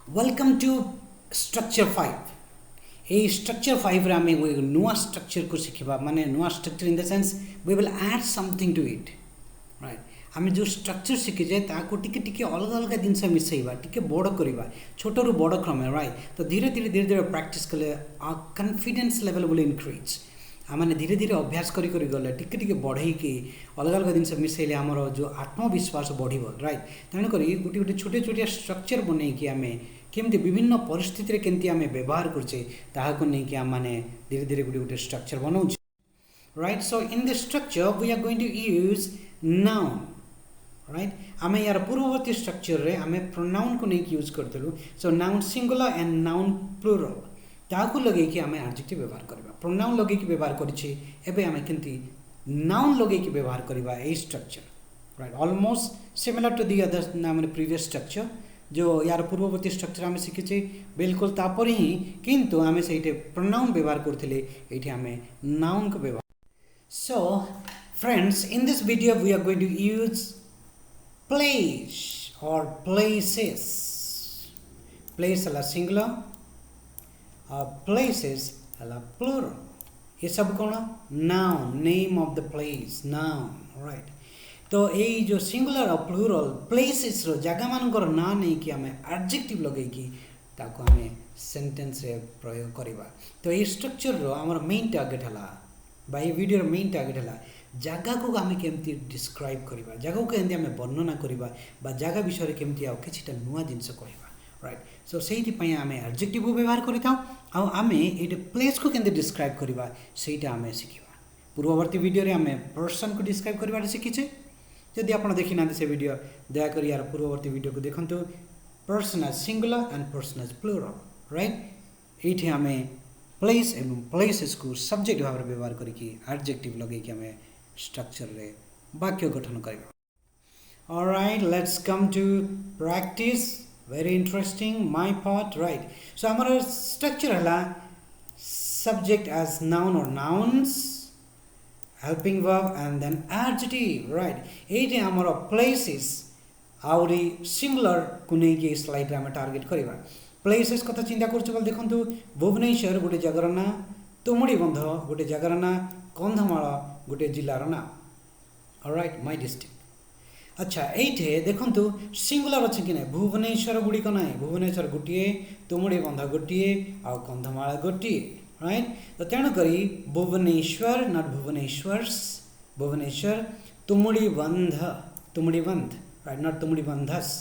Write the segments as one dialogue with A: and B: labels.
A: Welcome to structure 5. A structure 5 रे आमे नुआ structure को सिखिबा माने नुआ structure in the sense we will add something to it, right? आमे जो structure सिखि जे ताको टिके टिके अलग अलग जिनस मिसैबा टिके बड़ करिबा छोटो रु बड़ क्रम राइट तो धीरे धीरे प्रैक्टिस कले आ कॉन्फिडेंस लेवल विल इंक्रीज आमने धीरे धीरे अभ्यास करी करी गले टिके टिके बढ़ई के अलग अलग जिनस मिसैले हमर जो आत्मविश्वास बढ़िबो राइट तेणु करी गोटे गोटे छोटे छोटे स्ट्रक्चर बनै कि आमे केमती विभिन्न परिस्थिति रे केमती आमे व्यवहार करछे ताहाको नै कि आमने धीरे धीरे गोटे गोटे स्ट्रक्चर बनाउछ right so in this structure we are going to use noun right आमे यार पूर्ववर्ती स्ट्रक्चर रे आमे प्रोनाउन को नै यूज करतलु so noun singular and noun plural ताको लगे कि आमे एडजेक्टिव व्यवहार करबा प्रोनाउन लगे कि व्यवहार करछि एबे आमे केमती नाउन लगे कि व्यवहार करबा ए structure right almost similar to the other नाम प्रीवियस स्ट्रक्चर जो यार पूर्ववर्ती स्ट्रक्चर आमे सिखिछे बिल्कुल तापर ही किंतु आमे सेठे प्रोनाउन व्यवहार करथिले एठी आमे नाउन को व्यवहार so friends in this video we are going to use place और प्लेसेस प्लेस हला सिंगुलर और प्लेसेस हला प्लुरल ये सब कौन noun name of the place noun right तो यही जो सिंगुलर और प्लुरल प्लेसेस रो जगह मानकर ना नहीं कि आमे एडजेक्टिव लगे कि ताको आमे सेंटेंस रे प्रयोग करबा तो ये स्ट्रक्चर रो हमर मेन टारगेट हला बाय वीडियो रो मेन टारगेट हला जगह को आमे केमती डिस्क्राइब करबा जगह को केमती आमे वर्णना करबा बा जगह विषय रे केमती आ किछटा नुवा जिंस कहबा राइट सो सेही पय आमे एडजेक्टिव को व्यवहार करिताउ आ आमे एटे प्लेस को केमती डिस्क्राइब करबा सेटा आमे सिखिबा पूर्ववर्ती वीडियो रे आमे पर्सन को डिस्क्राइब करबा सिखिछे जदि आप देखी ना से वीडियो दयाकोरी यार पूर्ववर्ती वीडियो को देखंतु person as singular and person as plural right एठी हमें प्लेस एवं प्लेसेस को सब्जेक्ट भाव रे व्यवहार करिकि एडजेक्टिव लगे कि हमें स्ट्रक्चर रे वाक्य गठन करबा alright let's come to practice very interesting my part right so हमर स्ट्रक्चर हला सब्जेक्ट एज नाउन और nouns helping verb and then adjective right एटे हमर places आउरी सिंगुलर कुनै के स्लाइड रे हम टारगेट करबा प्लेसेस कथा चिंता करछु बोल देखंतु भुवनेश्वर गोटे जगर ना तुमुडी बंध गोटे जगर ना कंधमाल गोटे जिल्लार ना ऑलराइट माय डिस्ट्रिक्ट अच्छा एटे देखंतु सिंगुलर अछि कि नै भुवनेश्वर गुडी को नै भुवनेश्वर गोटिए तुमुडी बंध गोटिए आ कंधमाल गोटिए राइट तो तेणु करी Bhubaneswar not Bhubaneswars Bhubaneswar Tumudibandh right not Tumudibandhs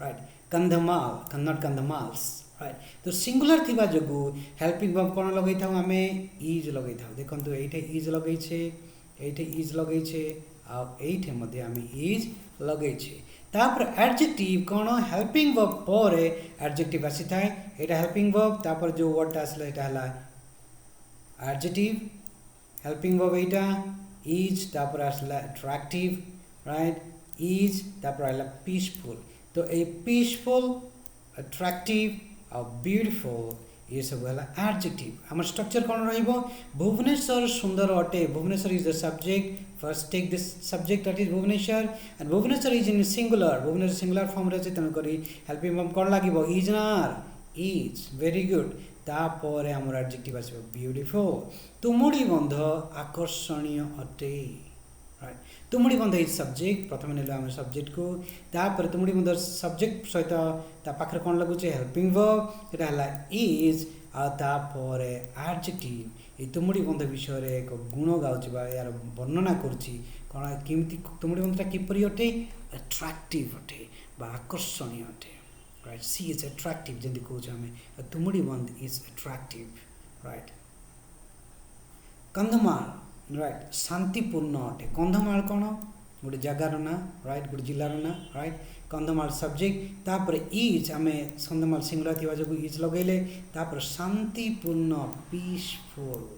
A: right Kandhamal not Kandhamals right तो सिंगुलर थिबा जगु हेल्पिंग वर्ब कोन लगै थाउ हमें इज लगै थाउ देखंतु एठे इज लगै छे आ एठे मध्ये हमें इज लगै छे तापर एडजेक्टिव कोन हेल्पिंग वर्ब पर एडजेक्टिव आसी थाए एटा हेल्पिंग वर्ब तापर जो वर्ड आसला एटा हला adjective helping verb eta is तापर आसला attractive right is तापर आला peaceful तो a peaceful attractive और beautiful ये सब वाला adjective हमर स्ट्रक्चर कोन रहइबो भुवनेश्वर सुंदर अटे Bhubaneswar is the subject first take this subject that is Bhubaneswar and Bhubaneswar is in singular Bhubaneswar singular form रे तन करी helping verb कोन लागिबो is नार is very good तापर हमर एडजेक्टिव आसे ब्यूटीफुल तुमुडी बंध आकर्षणीय अटे राइट तुमुडी बंध इज सब्जेक्ट प्रथम नेलो हम सब्जेक्ट को तापर तुमुडी बंध सब्जेक्ट सहित ता पाखर कोन लागु छे हेल्पिंग वर्ब एटा हला इज आ तापर एडजेक्टिव ए तुमुडी बंध विषय रे एक गुण गाउछबा यार वर्णना करछि कोन केमती तुमुडी बंधटा किपरि अटे अट्रैक्टिव अटे बा आकर्षणीय अटे right she is attractive जेंदी कहू हमें तुमुडी बंध is attractive right Kandhamal right शांतिपूर्ण अटे कंधमाल कोन गोटे जगार ना राइट गोटे जिल्लार ना राइट कंधमाल सब्जेक्ट तापर इज हमें कंधमाल सिंगुलर थिबा जगु इज लगैले तापर शांतिपूर्ण पीसफुल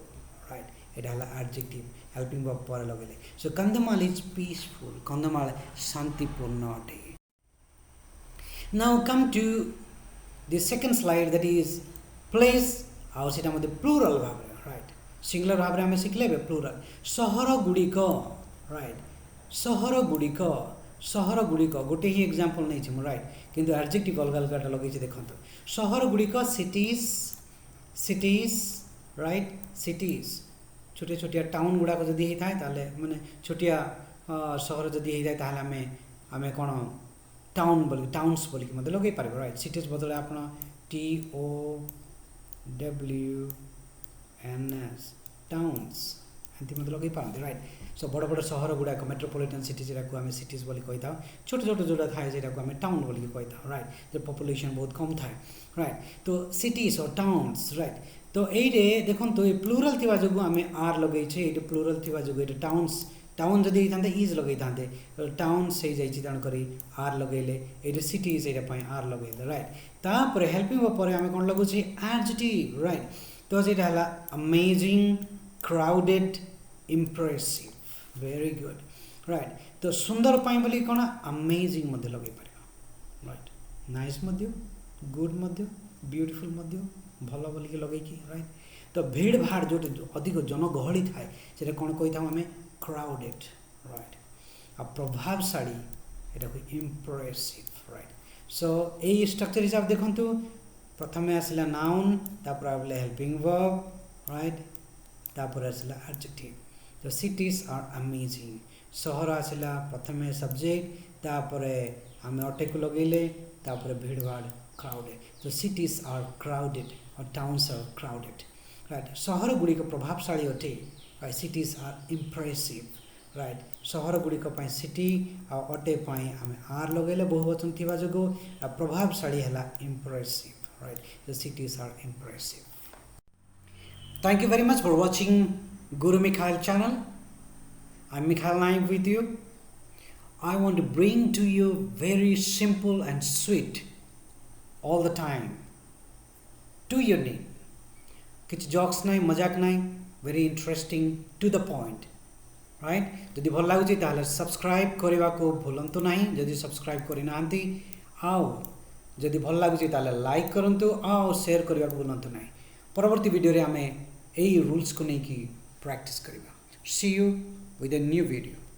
A: राइट एटा हला एडजेक्टिव हेल्पिंग वर्ब पर लगैले सो कंधमाल इज पीसफुल कंधमाल शांतिपूर्ण अटे Now come to the second slide that is place आउ सेटा मध्ये प्लुरल भाव राइट सिंगुलर भाव रे हम सिखले बे प्लुरल सहर गुडी को राइट सहर गुडी को सहर गुड़िक गोटे ही एग्जांपल नहीं छी राइट किंतु एडजेक्टिव अलग अलग लगे देखो सहर गुड़िक सिटीज सिटीज राइट सिटीज छोटे छोटिया टाउन गुड़ाक जदि होता है ताले माने छोटिया सहर जदि होता है ताले आमे कौन टाउन बोली टाउन्स बोली मतलब लगे पारे राइट सिटीज बदले आप TOWNS टाउन्स एमती मतलब लगे पारती राइट सो बड़ बड़ सहर गुड़ाक मेट्रोपोलिटन सिटीज को आम सिटीज बोली कही था छोट छोट जोड़ा थाए से आम टाउन बोली कही था राइट जो पॉपुलेशन बहुत कम थाए राइट तो सिटीज और टाउन्स राइट तो ये देखो तो ये प्लूरल थी जो आम आर लगे ये प्लूरल थी जो ये टाउन्स टाउन जदि होता इज लगे था टाउन्स हो जाए तेणुक आर लगेले ये सिटीज ये आर लगेले राइट तापर हेल्पिंग पर आम कौन लगुचे एडजेक्टिव राइट तो ये amazing crowded impressive very good right तो सुंदर पाई बोली कौन अमेजिंग लगे पार राइट नाइस गुड ब्यूटीफुल भल बोलिक लगे राइट तो भीड़ भाड़ जो अधिक जनगहली थाए से कौन कही था आम क्राउडेड राइट आ प्रभावशाली यहाँ को इम्प्रेसिव राइट सो यही स्ट्रक्चर हिसाब देखु प्रथम आसला नाउन तापर आसला हेल्पिंग वर्ब राइट तापर आसला एडजेक्टिव तो सिटीज आर अमेजिंग सहर आसला प्रथम सब्जेक्ट तापर आम अटे को लगेले तापर भीड़ भाड़ क्राउडेड तो सिटीज आर क्राउडेड और टाउन्स आर क्राउडेड राइट सहर गुड़िक प्रभावशाली अटे right cities are impressive right सहर गुड़िक सिटी अटे आम आर लगेले बहुवचन थी जो प्रभावशाली है impressive right the cities are impressive thank you very much for watching Guru Mikhael Channel. I'm Mikhael Naik with you. I want to bring to you very simple and sweet all the time to your need. कुछ jokes नहीं मजाक नहीं very interesting to the point right जदि भल लगुच ताले subscribe करने को भूलंतु नहीं जदि सब्सक्राइब करना आओ जदि भल लगुच ताले लाइक करंतु आओ शेयर करने को भूलंतु नहीं परवर्ती वीडियो रे आमे एई रूल्स को नहीं की practice करिबा see you with a new video